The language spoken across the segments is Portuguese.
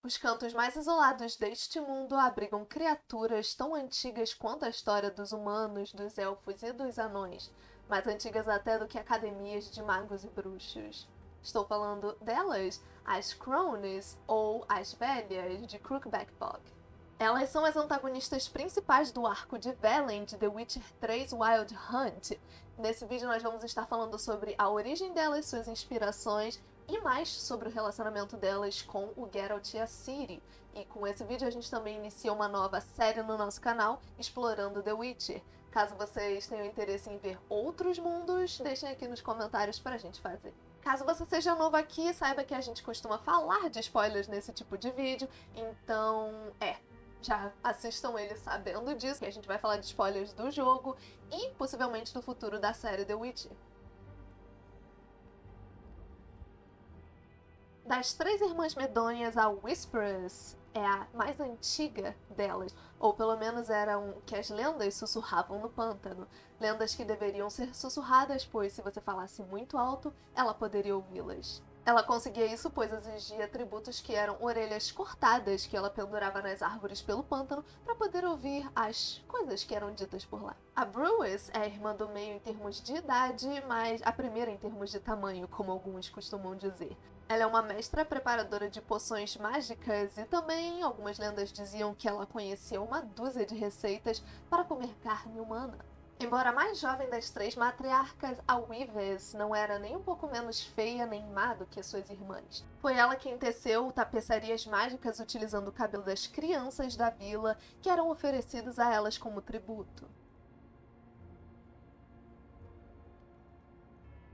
Os cantos mais isolados deste mundo abrigam criaturas tão antigas quanto a história dos humanos, dos elfos e dos anões, mais antigas até do que academias de magos e bruxos. Estou falando delas, as Crones, ou as Velhas, de Crookback Bog. Elas são as antagonistas principais do arco de Velen de The Witcher 3 Wild Hunt. Nesse vídeo nós vamos estar falando sobre a origem delas, suas inspirações e mais sobre o relacionamento delas com o Geralt e a Ciri. E com esse vídeo a gente também inicia uma nova série no nosso canal, explorando The Witcher. Caso vocês tenham interesse em ver outros mundos, deixem aqui nos comentários pra gente fazer. Caso você seja novo aqui, saiba que a gente costuma falar de spoilers nesse tipo de vídeo, então já assistam ele sabendo disso, que a gente vai falar de spoilers do jogo e possivelmente do futuro da série The Witcher. Das três irmãs medonhas, a Whisperess é a mais antiga delas, ou pelo menos eram que as lendas sussurravam no pântano. Lendas que deveriam ser sussurradas, pois se você falasse muito alto, ela poderia ouvi-las. Ela conseguia isso pois exigia atributos que eram orelhas cortadas que ela pendurava nas árvores pelo pântano para poder ouvir as coisas que eram ditas por lá. A Brewis é a irmã do meio em termos de idade, mas a primeira em termos de tamanho, como alguns costumam dizer. Ela é uma mestra preparadora de poções mágicas e também algumas lendas diziam que ela conhecia uma dúzia de receitas para comer carne humana. Embora a mais jovem das três matriarcas, a Weaves não era nem um pouco menos feia nem má do que suas irmãs. Foi ela quem teceu tapeçarias mágicas utilizando o cabelo das crianças da vila, que eram oferecidos a elas como tributo.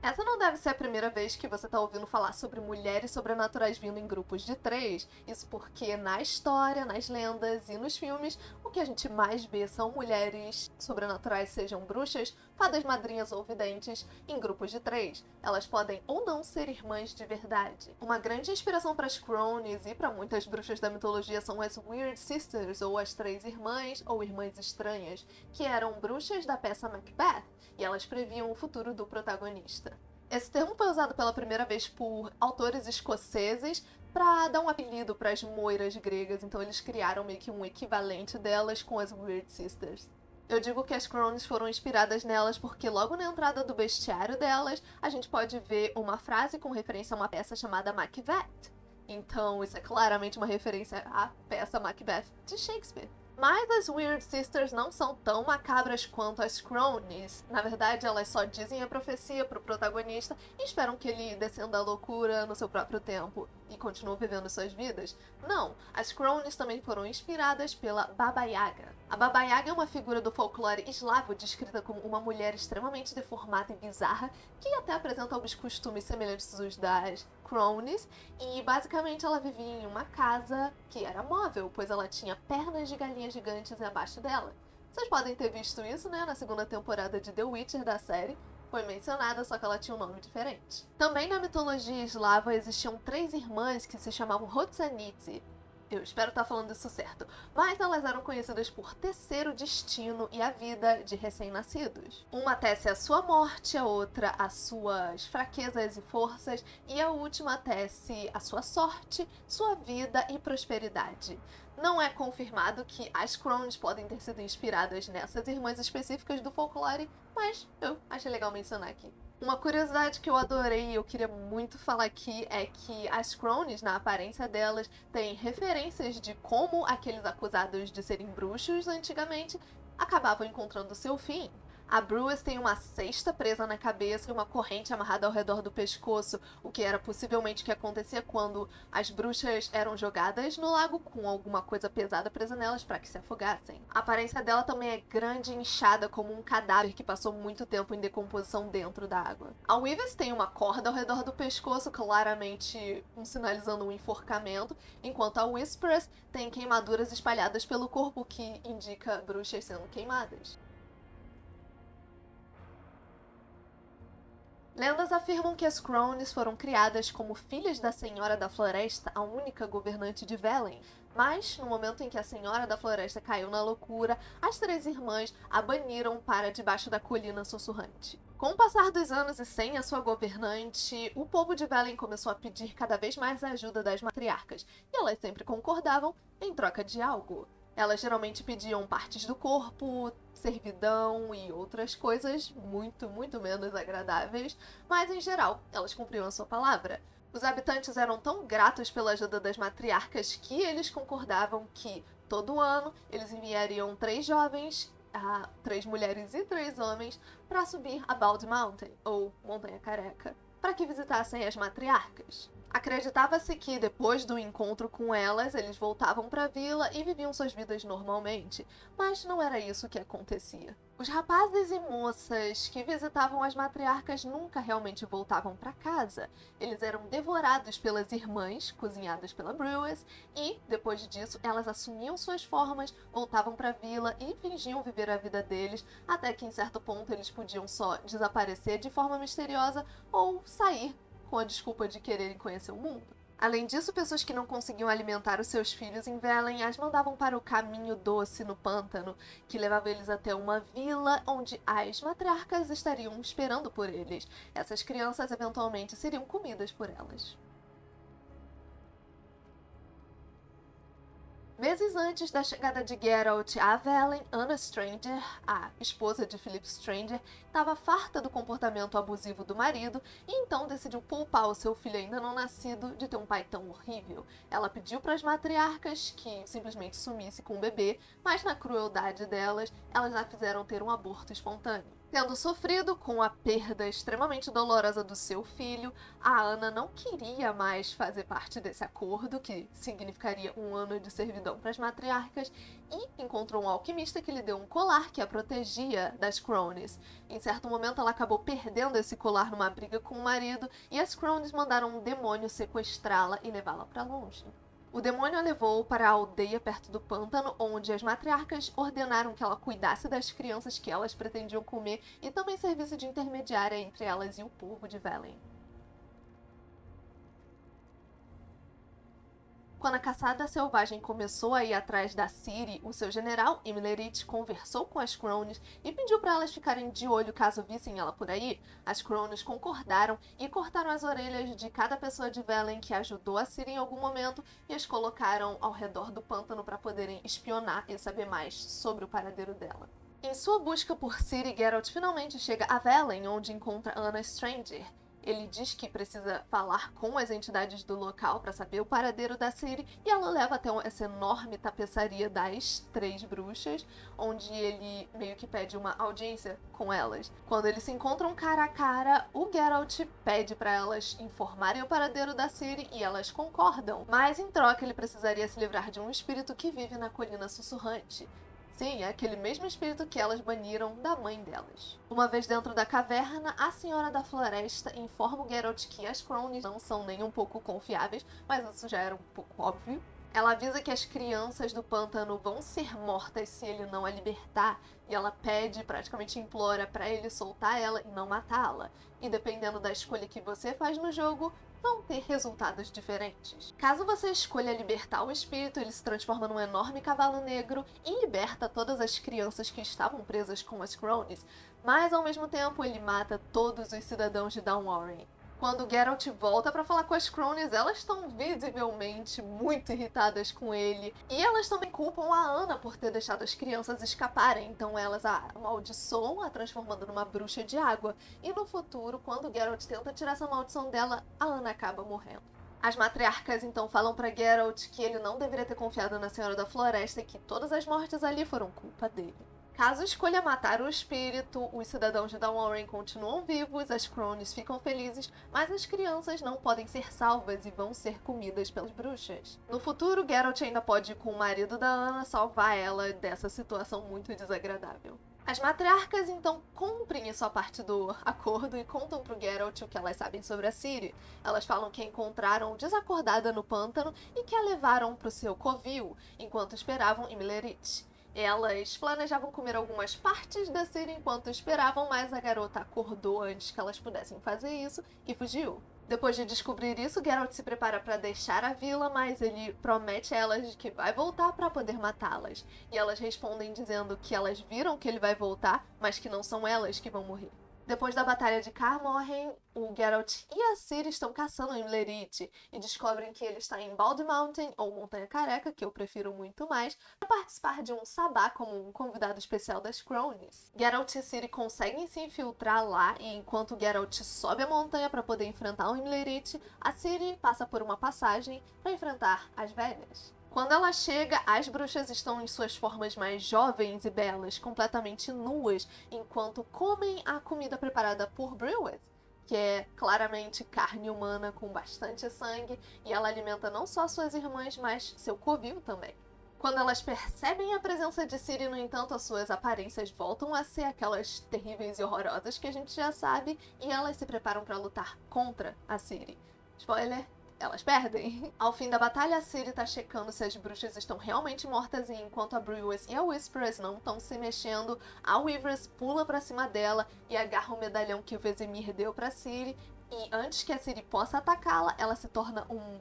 Essa não deve ser a primeira vez que você está ouvindo falar sobre mulheres sobrenaturais vindo em grupos de 3. Isso porque na história, nas lendas e nos filmes, o que a gente mais vê são mulheres sobrenaturais, sejam bruxas, fadas madrinhas ou videntes, em grupos de 3. Elas podem ou não ser irmãs de verdade. Uma grande inspiração para as Crones e para muitas bruxas da mitologia são as Weird Sisters, ou as Três Irmãs, ou Irmãs Estranhas, que eram bruxas da peça Macbeth, e elas previam o futuro do protagonista. Esse termo foi usado pela primeira vez por autores escoceses para dar um apelido para as moiras gregas, então eles criaram meio que um equivalente delas com as Weird Sisters. Eu digo que as Crones foram inspiradas nelas porque logo na entrada do bestiário delas, a gente pode ver uma frase com referência a uma peça chamada Macbeth. Então isso é claramente uma referência à peça Macbeth de Shakespeare. Mas as Weird Sisters não são tão macabras quanto as Crones. Na verdade, elas só dizem a profecia pro protagonista e esperam que ele descenda a loucura no seu próprio tempo e continue vivendo suas vidas. Não, as Crones também foram inspiradas pela Baba Yaga. A Baba Yaga é uma figura do folclore eslavo descrita como uma mulher extremamente deformada e bizarra que até apresenta alguns costumes semelhantes aos das Crones, e basicamente ela vivia em uma casa que era móvel, pois ela tinha pernas de galinhas gigantes abaixo dela. Vocês podem ter visto isso, né, na segunda temporada de The Witcher da série. Foi mencionada, só que ela tinha um nome diferente. Também na mitologia eslava existiam três irmãs que se chamavam Hotsanidze. Eu espero estar falando isso certo. Mas elas eram conhecidas por tecer o destino e a vida de recém-nascidos. Uma tece a sua morte, a outra as suas fraquezas e forças, e a última tece a sua sorte, sua vida e prosperidade. Não é confirmado que as Crones podem ter sido inspiradas nessas irmãs específicas do folclore, mas eu achei legal mencionar aqui. Uma curiosidade que eu adorei e eu queria muito falar aqui é que as Crones, na aparência delas, têm referências de como aqueles acusados de serem bruxos antigamente acabavam encontrando seu fim. A Brewis tem uma cesta presa na cabeça e uma corrente amarrada ao redor do pescoço, o que era possivelmente o que acontecia quando as bruxas eram jogadas no lago com alguma coisa pesada presa nelas para que se afogassem. A aparência dela também é grande e inchada como um cadáver que passou muito tempo em decomposição dentro da água. A Weaves tem uma corda ao redor do pescoço, claramente sinalizando um enforcamento, enquanto a Whisperess tem queimaduras espalhadas pelo corpo, que indica bruxas sendo queimadas. Lendas afirmam que as Crones foram criadas como filhas da Senhora da Floresta, a única governante de Velen. Mas, no momento em que a Senhora da Floresta caiu na loucura, as três irmãs a baniram para debaixo da colina sussurrante. Com o passar dos anos e sem a sua governante, o povo de Velen começou a pedir cada vez mais a ajuda das matriarcas, e elas sempre concordavam em troca de algo. Elas geralmente pediam partes do corpo, servidão e outras coisas muito, muito menos agradáveis, mas em geral, elas cumpriam a sua palavra. Os habitantes eram tão gratos pela ajuda das matriarcas que eles concordavam que, todo ano, eles enviariam 3 jovens, 3 mulheres e 3 homens, para subir a Bald Mountain, ou Montanha Careca, para que visitassem as matriarcas. Acreditava-se que, depois do encontro com elas, eles voltavam para a vila e viviam suas vidas normalmente, mas não era isso que acontecia. Os rapazes e moças que visitavam as matriarcas nunca realmente voltavam para casa. Eles eram devorados pelas irmãs, cozinhadas pela Brewers, e, depois disso, elas assumiam suas formas, voltavam para a vila e fingiam viver a vida deles, até que em certo ponto eles podiam só desaparecer de forma misteriosa ou sair com a desculpa de quererem conhecer o mundo. Além disso, pessoas que não conseguiam alimentar os seus filhos em Velen as mandavam para o caminho doce no pântano, que levava eles até uma vila onde as matriarcas estariam esperando por eles. Essas crianças eventualmente seriam comidas por elas. Meses antes da chegada de Geralt a Velen, Anna Stranger, a esposa de Philip Stranger, estava farta do comportamento abusivo do marido e então decidiu poupar o seu filho ainda não nascido de ter um pai tão horrível. Ela pediu para as matriarcas que simplesmente sumisse com o bebê, mas na crueldade delas, elas a fizeram ter um aborto espontâneo. Tendo sofrido com a perda extremamente dolorosa do seu filho, a Anna não queria mais fazer parte desse acordo, que significaria um ano de servidão para as matriarcas, e encontrou um alquimista que lhe deu um colar que a protegia das Cronies. Em certo momento, ela acabou perdendo esse colar numa briga com o marido, e as Cronies mandaram um demônio sequestrá-la e levá-la para longe. O demônio a levou para a aldeia perto do pântano, onde as matriarcas ordenaram que ela cuidasse das crianças que elas pretendiam comer e também servisse de intermediária entre elas e o povo de Velen. Quando a caçada selvagem começou a ir atrás da Ciri, o seu general, Imlerith, conversou com as Cronies e pediu para elas ficarem de olho caso vissem ela por aí. As Cronies concordaram e cortaram as orelhas de cada pessoa de Velen que ajudou a Ciri em algum momento e as colocaram ao redor do pântano para poderem espionar e saber mais sobre o paradeiro dela. Em sua busca por Ciri, Geralt finalmente chega a Velen, onde encontra Anna Stranger. Ele diz que precisa falar com as entidades do local para saber o paradeiro da Ciri e ela leva até essa enorme tapeçaria das 3 bruxas, onde ele meio que pede uma audiência com elas. Quando eles se encontram cara a cara, o Geralt pede para elas informarem o paradeiro da Ciri e elas concordam, mas em troca ele precisaria se livrar de um espírito que vive na Colina Sussurrante. Sim, é aquele mesmo espírito que elas baniram da mãe delas. Uma vez dentro da caverna, a Senhora da Floresta informa o Geralt que as Cronies não são nem um pouco confiáveis, mas isso já era um pouco óbvio. Ela avisa que as crianças do pântano vão ser mortas se ele não a libertar, e ela pede, praticamente implora para ele soltar ela e não matá-la. E dependendo da escolha que você faz no jogo, vão ter resultados diferentes. Caso você escolha libertar o espírito, ele se transforma num enorme cavalo negro e liberta todas as crianças que estavam presas com as Cronies, mas ao mesmo tempo ele mata todos os cidadãos de Downwarren. Quando Geralt volta para falar com as Cronies, elas estão visivelmente muito irritadas com ele. E elas também culpam a Anna por ter deixado as crianças escaparem. Então elas a amaldiçoam, a transformando numa bruxa de água. E no futuro, quando Geralt tenta tirar essa maldição dela, a Anna acaba morrendo. As matriarcas então falam para Geralt que ele não deveria ter confiado na Senhora da Floresta e que todas as mortes ali foram culpa dele. Caso escolha matar o espírito, os cidadãos de Downwarren continuam vivos, as Cronies ficam felizes, mas as crianças não podem ser salvas e vão ser comidas pelas bruxas. No futuro, Geralt ainda pode ir com o marido da Anna salvar ela dessa situação muito desagradável. As matriarcas então cumprem a sua parte do acordo e contam pro Geralt o que elas sabem sobre a Ciri. Elas falam que a encontraram desacordada no pântano e que a levaram pro seu covil, enquanto esperavam Imlerith. Elas planejavam comer algumas partes da Ciri enquanto esperavam, mas a garota acordou antes que elas pudessem fazer isso e fugiu. Depois de descobrir isso, Geralt se prepara para deixar a vila, mas ele promete a elas que vai voltar para poder matá-las. E elas respondem dizendo que elas viram que ele vai voltar, mas que não são elas que vão morrer. Depois da Batalha de Kaer Morhen, o Geralt e a Ciri estão caçando Imlerith e descobrem que ele está em Bald Mountain, ou Montanha Careca, que eu prefiro muito mais, para participar de um sabá como um convidado especial das Cronies. Geralt e Ciri conseguem se infiltrar lá e enquanto Geralt sobe a montanha para poder enfrentar o Imlerith, a Ciri passa por uma passagem para enfrentar as velhas. Quando ela chega, as bruxas estão em suas formas mais jovens e belas, completamente nuas, enquanto comem a comida preparada por Breweth, que é claramente carne humana com bastante sangue, e ela alimenta não só suas irmãs, mas seu covil também. Quando elas percebem a presença de Ciri, no entanto, as suas aparências voltam a ser aquelas terríveis e horrorosas que a gente já sabe, e elas se preparam para lutar contra a Ciri. Spoiler, elas perdem. Ao fim da batalha, a Ciri tá checando se as bruxas estão realmente mortas e enquanto a Breweth e a Whisperers não estão se mexendo, a Weavers pula pra cima dela e agarra o medalhão que o Vesemir deu pra Ciri e antes que a Ciri possa atacá-la, ela se torna um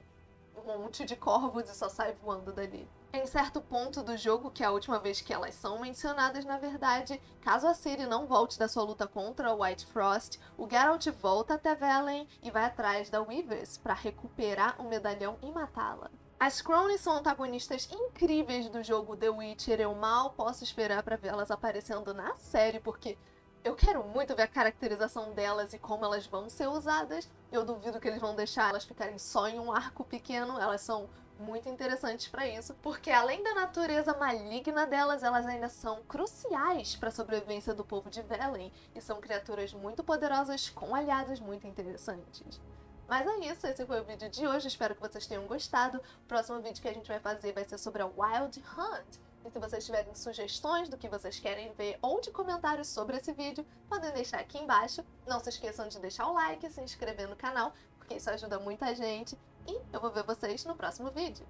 monte de corvos e só sai voando dali. Em certo ponto do jogo, que é a última vez que elas são mencionadas, na verdade, caso a Ciri não volte da sua luta contra o White Frost, o Geralt volta até Velen e vai atrás da Weavers para recuperar o medalhão e matá-la. As Cronies são antagonistas incríveis do jogo The Witcher, eu mal posso esperar para vê-las aparecendo na série, porque eu quero muito ver a caracterização delas e como elas vão ser usadas. Eu duvido que eles vão deixar elas ficarem só em um arco pequeno, elas são muito interessantes para isso, porque além da natureza maligna delas, elas ainda são cruciais para a sobrevivência do povo de Velen e são criaturas muito poderosas com aliados muito interessantes. Mas é isso, esse foi o vídeo de hoje, espero que vocês tenham gostado. O próximo vídeo que a gente vai fazer vai ser sobre a Wild Hunt. E se vocês tiverem sugestões do que vocês querem ver ou de comentários sobre esse vídeo, podem deixar aqui embaixo. Não se esqueçam de deixar o like e se inscrever no canal, porque isso ajuda muita gente. E eu vou ver vocês no próximo vídeo.